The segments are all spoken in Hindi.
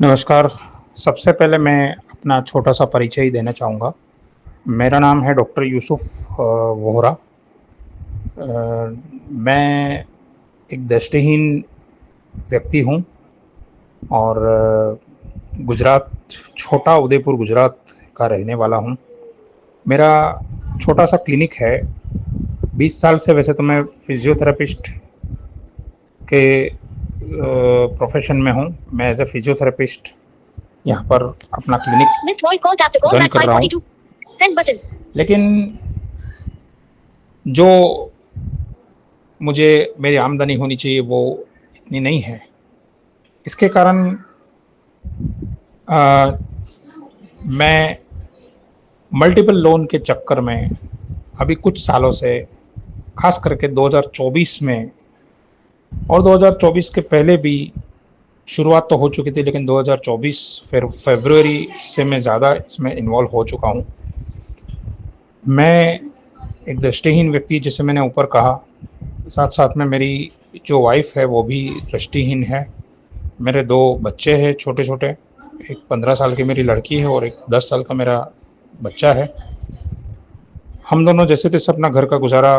नमस्कार। सबसे पहले मैं अपना छोटा-सा परिचय देना चाहूँगा। मेरा नाम है डॉक्टर यूसुफ़ वोहरा। मैं एक दृष्टिहीन व्यक्ति हूँ और गुजरात छोटा उदयपुर गुजरात का रहने वाला हूँ। मेरा छोटा-सा क्लिनिक है। 20 साल से वैसे तो मैं फ़िज़ियोथेरेपिस्ट के प्रोफ़ेशन में हूँ। मैं एज़ अ फ़िज़ियोथेरेपिस्ट यहाँ पर अपना Missed voice call. Tap to call clinic run back कर रहा हूँ। 542. Send button. लेकिन जो मुझे मेरी आमदनी होनी चाहिए वो इतनी नहीं है। इसके कारण अ, मैं मल्टीपल लोन के चक्कर में अभी कुछ सालों से, ख़ास करके 2024 में और 2024 के पहले भी शुरुआत तो हो चुकी थी, लेकिन 2024 फिर फ़रवरी से मैं ज़्यादा इसमें इन्वॉल्व हो चुका हूँ। मैं एक दृष्टिहीन व्यक्ति, जैसे मैंने ऊपर कहा, साथ-साथ में मेरी जो वाइफ़ है वो भी दृष्टिहीन है। मेरे 2 बच्चे हैं छोटे-छोटे, एक 15 साल की मेरी लड़की है और एक 10 साल का मेरा बच्चा है। हम दोनों जैसे-तैसे अपना घर का गुज़ारा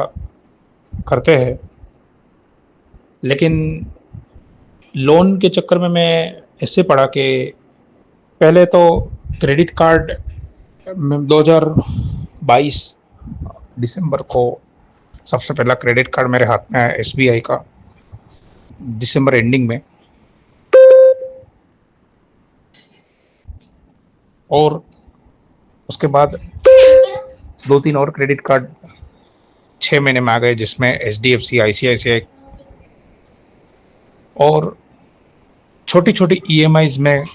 करते हैं, लेकिन लोन के चक्कर में मैं ऐसे पड़ा कि पहले तो क्रेडिट कार्ड में 2022 दिसंबर को सबसे पहला क्रेडिट कार्ड मेरे हाथ में आया एसबीआई का, दिसंबर एंडिंग में। और उसके बाद 2-3 और क्रेडिट कार्ड 6 महीने में आ गए, जिसमें एचडीएफसी, आईसीआईसीआई और छोटी-छोटी ईएमआईज़ में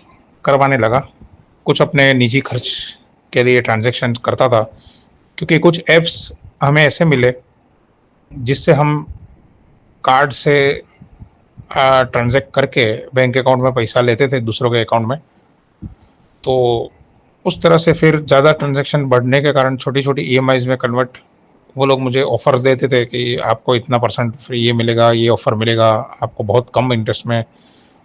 करवाने लगा। कुछ अपने निजी खर्च के लिए ट्रांज़ैक्शन करता था, क्योंकि कुछ ऐप्स हमें ऐसे मिले जिससे हम कार्ड से ट्रांज़ैक्ट करके बैंक अकाउंट में पैसा लेते थे दूसरों के अकाउंट में। तो उस तरह से फिर ज़्यादा ट्रांज़ैक्शन बढ़ने के कारण छोटी-छोटी ईएमआईज़ में कन्वर्ट वो लोग मुझे ऑफ़र देते थे कि आपको इतना परसेंट फ्री ये मिलेगा, ये ऑफ़र मिलेगा, आपको बहुत कम इंटरेस्ट में।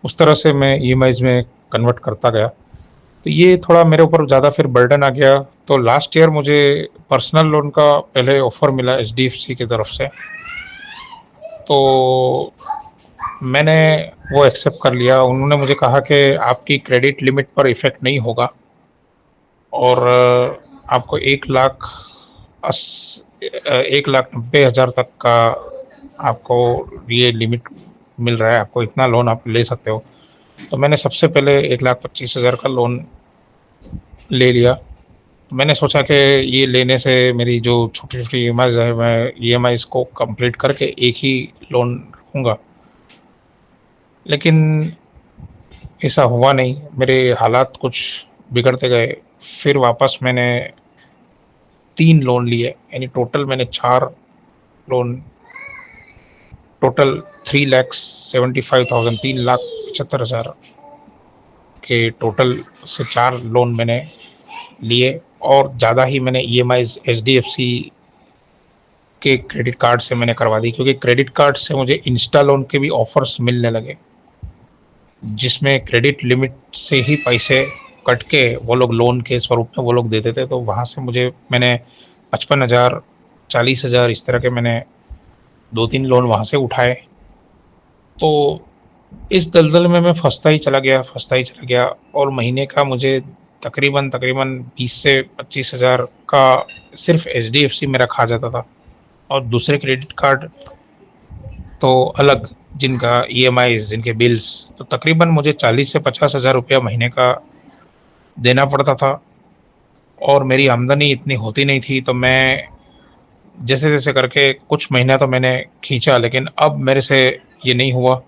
उस तरह से मैं ईएमआईज़ में कन्वर्ट करता गया। तो ये थोड़ा मेरे ऊपर ज़्यादा फिर बर्डन आ गया। तो लास्ट ईयर मुझे पर्सनल लोन का पहले ऑफ़र मिला एचडीएफसी की तरफ से। तो मैंने वो एक्सेप्ट कर लिया। उन्होंने मुझे कहा कि आपकी क्रेडिट लिमिट पर इफ़ेक्ट नहीं होगा और आपको 1,90,000 तक का आपको ये लिमिट मिल रहा है, आपको इतना लोन आप ले सकते हो। तो मैंने सबसे पहले 1,25,000 का लोन ले लिया। मैंने सोचा कि ये लेने से मेरी जो छोटी-छोटी ईएमआईज़ है, मैं ईएमआईज़ को कंप्लीट करके एक ही लोन रखूँगा। लेकिन ऐसा हुआ नहीं, मेरे हालात कुछ बिगड़ते गए। फिर वापस मैंने 3 लोन लिए, यानी टोटल मैंने 4 लोन, टोटल 3,75,000, 3,75,000 के टोटल से 4 लोन मैंने लिए और ज़्यादा ही मैंने ईएमआईज़ एचडीएफसी के क्रेडिट कार्ड से मैंने करवा दी, क्योंकि क्रेडिट कार्ड से मुझे इंस्टा लोन के भी ऑफ़र्स मिलने लगे, जिसमें क्रेडिट लिमिट से ही पैसे कट के वो लोग लोन के स्वरूप में वो लोग देते थे। तो वहाँ से मैंने 55,000, 40,000 इस तरह के मैंने 2-3 लोन वहाँ से उठाए। तो इस दलदल में मैं फँसता ही चला गया और महीने का मुझे तकरीबन 20 से 25,000 का सिर्फ़ एचडीएफसी मेरा खा जाता था और दूसरे क्रेडिट कार्ड तो अलग, जिनका ईएमआईज़, जिनके बिल्स, तो तकरीबन मुझे 40 से 50,000 रुपया महीने का देना पड़ता था और मेरी आमदनी इतनी होती नहीं थी। तो मैं जैसे-जैसे करके कुछ महीना तो मैंने खींचा, लेकिन अब मेरे से ये नहीं हुआ।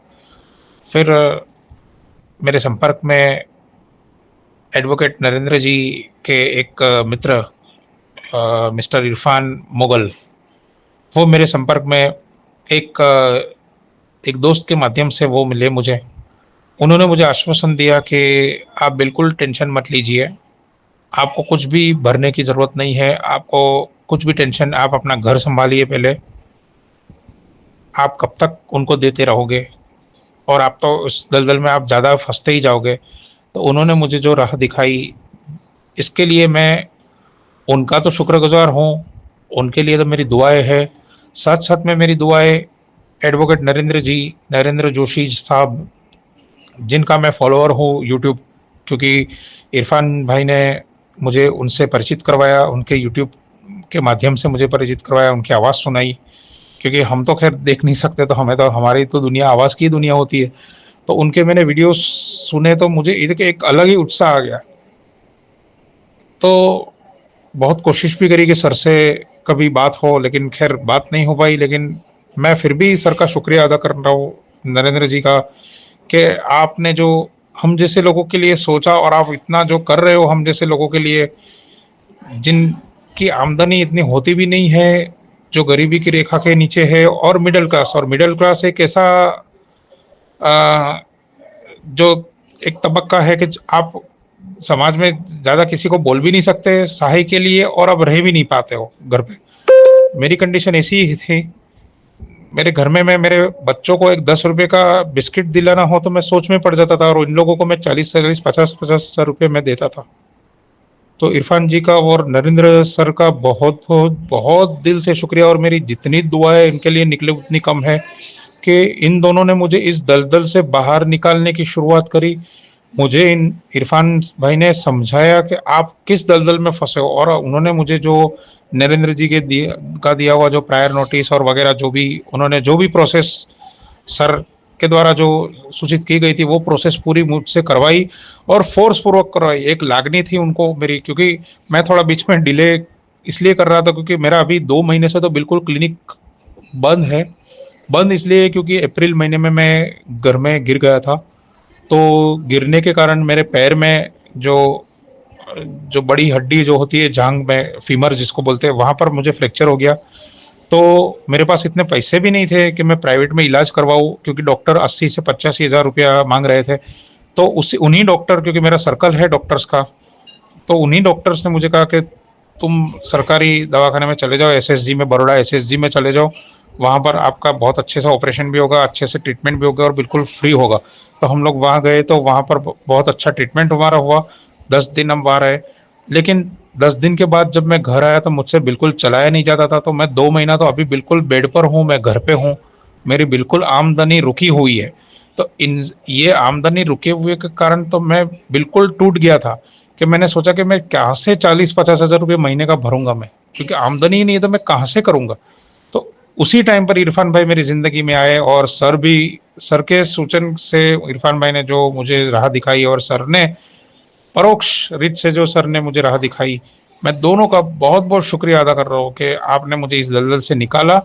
फिर मेरे संपर्क में एडवोकेट नरेंद्र जी के एक मित्र मिस्टर इरफान मुगल, वो मेरे संपर्क में एक एक दोस्त के माध्यम से वो मिले मुझे। उन्होंने मुझे आश्वासन दिया कि आप बिल्कुल टेंशन मत लीजिए, आपको कुछ भी भरने की ज़रूरत नहीं है, आपको कुछ भी टेंशन, आप अपना घर सँभालिए पहले, आप कब तक उनको देते रहोगे और आप तो उस दलदल में आप ज़्यादा फँसते ही जाओगे। तो उन्होंने मुझे जो राह दिखाई, इसके लिए मैं उनका तो शुक्रगुज़ार हूँ, उनके लिए तो मेरी दुआएँ हैं। साथ-साथ में मेरी दुआएँ एडवोकेट नरेंद्र जोशी साहब, जिनका मैं फॉलोअर हूँ यूट्यूब, क्योंकि इरफान भाई ने मुझे उनसे परिचित करवाया, उनके यूट्यूब के माध्यम से मुझे परिचित करवाया, उनकी आवाज़ सुनाई, क्योंकि हम तो खैर देख नहीं सकते, तो हमें तो हमारी तो दुनिया आवाज़ की दुनिया होती है। तो उनके मैंने वीडियोस सुने तो मुझे इसके एक अलग ही उत्साह आ गया। तो बहुत कोशिश भी करी कि सर से कभी बात हो, लेकिन खैर बात नहीं हो पाई। लेकिन मैं फिर भी सर का शुक्रिया अदा कर रहा हूँ, नरेंद्र जी का, कि आपने जो हम जैसे लोगों के लिए सोचा और आप इतना जो कर रहे हो हम जैसे लोगों के लिए, जिनकी आमदनी इतनी होती भी नहीं है, जो गरीबी की रेखा के नीचे है, और मिडिल क्लास एक ऐसा जो एक तबक्का है कि आप समाज में ज़्यादा किसी को बोल भी नहीं सकते सहाय के लिए, और अब रह भी नहीं पाते हो घर पे। मेरी कंडीशन ऐसी ही थी, मेरे घर में मैं मेरे बच्चों को एक 10 रुपए का बिस्किट दिलाना हो तो मैं सोच में पड़ जाता था, और इन लोगों को मैं 40 50 50 रुपए मैं देता था। तो इरफान जी का और नरेंद्र सर का बहुत बहुत बहुत दिल से शुक्रिया, और मेरी जितनी दुआएं इनके लिए निकले उतनी कम है, कि इन दोनों ने मुझे इस दलदल से बाहर निकालने की शुरुआत करी। मुझे इन इरफान भाई ने समझाया कि आप किस दलदल में फंसे हो, और उन्होंने मुझे जो नरेंद्र जी के दिया हुआ जो प्रायर नोटिस और वगैरह, जो भी उन्होंने जो भी प्रोसेस सर के द्वारा जो सूचित की गई थी, वो प्रोसेस पूरी मुझसे करवाई, और फोर्स पूर्वक करवाई। एक लागनी थी उनको मेरी, क्योंकि मैं थोड़ा बीच में डिले इसलिए कर रहा था, क्योंकि मेरा अभी 2 महीने से तो बिल्कुल क्लिनिक बंद है। बंद इसलिए क्योंकि अप्रैल महीने में मैं घर में गिर गया था, तो गिरने के कारण मेरे पैर में जो जो बड़ी हड्डी जो होती है जांघ में, फीमर जिसको बोलते हैं, वहां पर मुझे फ्रैक्चर हो गया। तो मेरे पास इतने पैसे भी नहीं थे कि मैं प्राइवेट में इलाज करवाऊँ, क्योंकि डॉक्टर 80 से 85 हज़ार रुपया मांग रहे थे। तो उसी उन्हीं डॉक्टर, क्योंकि मेरा सर्कल है डॉक्टर्स का, तो उन्हीं डॉक्टर्स ने मुझे कहा कि तुम सरकारी दवाखाने में चले जाओ, एसएसजी में, बड़ौदा एसएसजी में चले जाओ, वहाँ पर आपका बहुत अच्छे से ऑपरेशन भी होगा, अच्छे से ट्रीटमेंट भी होगा, और बिल्कुल फ्री होगा। तो हम लोग वहाँ गए, तो वहाँ पर बहुत अच्छा ट्रीटमेंट हमारा हुआ। 10 दिन हम वहाँ रहे, लेकिन 10 दिन के बाद जब मैं घर आया तो मुझसे बिल्कुल चलाया नहीं जाता था। तो मैं 2 महीना तो अभी बिल्कुल बेड पर हूँ, मैं घर पे हूँ, मेरी बिल्कुल आमदनी रुकी हुई है। तो इन ये आमदनी रुके हुए के कारण तो मैं बिल्कुल टूट गया था, कि मैंने सोचा कि मैं कहाँ से 40-50 हज़ार रुपये महीने का भरूंगा मैं, क्योंकि आमदनी ही नहीं है तो मैं कहाँ से करूंगा। तो उसी टाइम पर इरफान भाई मेरी ज़िंदगी में आए, और सर के सूचन से इरफान भाई ने जो मुझे राह दिखाई, और सर ने परोक्ष रीत से जो सर ने मुझे राह दिखाई, मैं दोनों का बहुत बहुत शुक्रिया अदा कर रहा हूँ कि आपने मुझे इस दलदल से निकाला।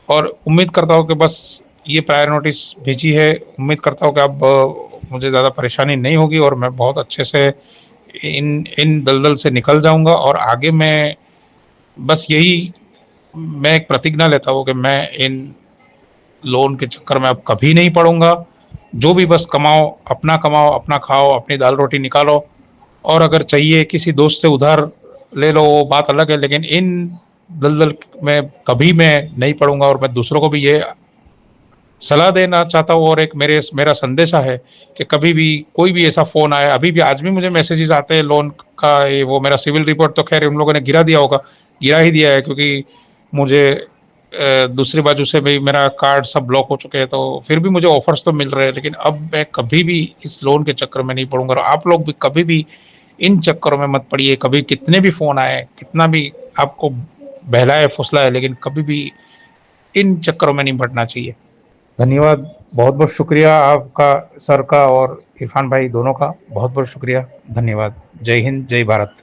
और उम्मीद करता हूँ कि बस ये प्रायर नोटिस भेजी है, उम्मीद करता हूँ कि अब मुझे ज़्यादा परेशानी नहीं होगी, और मैं बहुत अच्छे से इन इन दलदल से निकल जाऊंगा। और आगे मैं बस यही मैं एक प्रतिज्ञा लेता हूँ कि मैं इन लोन के चक्कर में अब कभी नहीं पड़ूंगा। जो भी बस कमाओ, अपना खाओ, अपनी दाल रोटी निकालो, और अगर चाहिए किसी दोस्त से उधार ले लो, वो बात अलग है, लेकिन इन दलदल में कभी मैं नहीं पड़ूंगा। और मैं दूसरों को भी ये सलाह देना चाहता हूँ, और एक मेरा संदेशा है कि कभी भी कोई भी ऐसा फ़ोन आए, अभी भी आज भी मुझे मैसेजेस आते हैं लोन का, ये वो मेरा सिविल रिपोर्ट तो खैर उन लोगों ने गिरा दिया होगा, गिरा ही दिया है, क्योंकि मुझे दूसरी बाजू से भी मेरा कार्ड सब ब्लॉक हो चुके हैं, तो फिर भी मुझे ऑफर्स तो मिल रहे हैं। लेकिन अब मैं कभी भी इस लोन के चक्कर में नहीं पड़ूंगा, और आप लोग भी कभी भी इन चक्करों में मत पड़िए। कभी कितने भी फ़ोन आए, कितना भी आपको बहलाए फुसलाए, लेकिन कभी भी इन चक्करों में नहीं पड़ना चाहिए। धन्यवाद, बहुत बहुत शुक्रिया आपका, सर का और इरफान भाई दोनों का बहुत बहुत शुक्रिया। धन्यवाद। जय हिंद, जय भारत।